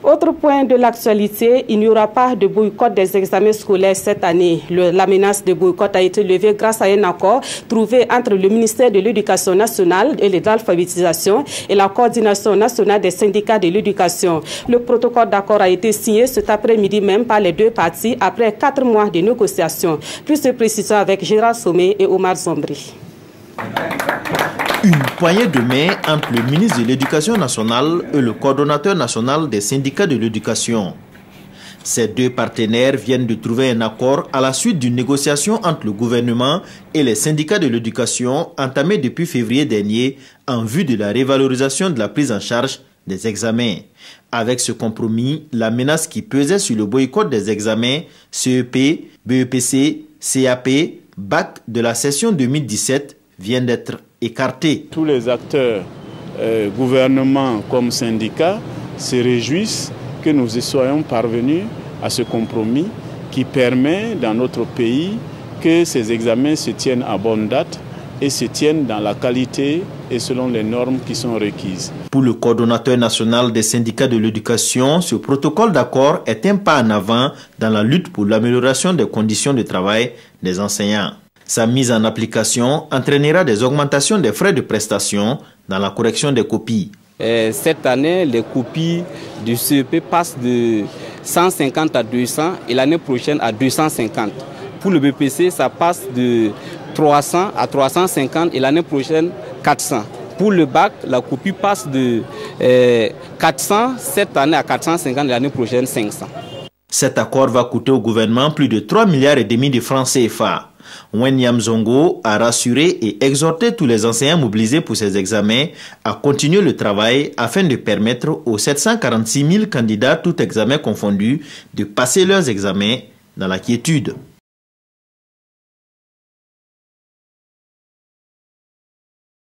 Autre point de l'actualité, il n'y aura pas de boycott des examens scolaires cette année. La menace de boycott a été levée grâce à un accord trouvé entre le ministère de l'Éducation nationale et de l'alphabétisation et la coordination nationale des syndicats de l'éducation. Le protocole d'accord a été signé cet après-midi même par les deux parties après 4 mois de négociations. Plus de précisions avec Gérard Sommet et Omar Zombri. Une poignée de main entre le ministre de l'Éducation nationale et le coordonnateur national des syndicats de l'éducation. Ces deux partenaires viennent de trouver un accord à la suite d'une négociation entre le gouvernement et les syndicats de l'éducation entamée depuis février dernier en vue de la révalorisation de la prise en charge des examens. Avec ce compromis, la menace qui pesait sur le boycott des examens CEP, BEPC, CAP, BAC de la session 2017 vient d'être écarté. Tous les acteurs, gouvernement comme syndicats, se réjouissent que nous soyons parvenus à ce compromis qui permet dans notre pays que ces examens se tiennent à bonne date et se tiennent dans la qualité et selon les normes qui sont requises. Pour le coordonnateur national des syndicats de l'éducation, ce protocole d'accord est un pas en avant dans la lutte pour l'amélioration des conditions de travail des enseignants. Sa mise en application entraînera des augmentations des frais de prestation dans la correction des copies. Cette année, les copies du CEP passent de 150 à 200 et l'année prochaine à 250. Pour le BPC, ça passe de 300 à 350 et l'année prochaine 400. Pour le BAC, la copie passe de 400 cette année à 450 et l'année prochaine 500. Cet accord va coûter au gouvernement plus de 3,5 milliards de francs CFA. Wen Yamzongo a rassuré et exhorté tous les enseignants mobilisés pour ces examens à continuer le travail afin de permettre aux 746 000 candidats, tous examens confondus, de passer leurs examens dans la quiétude.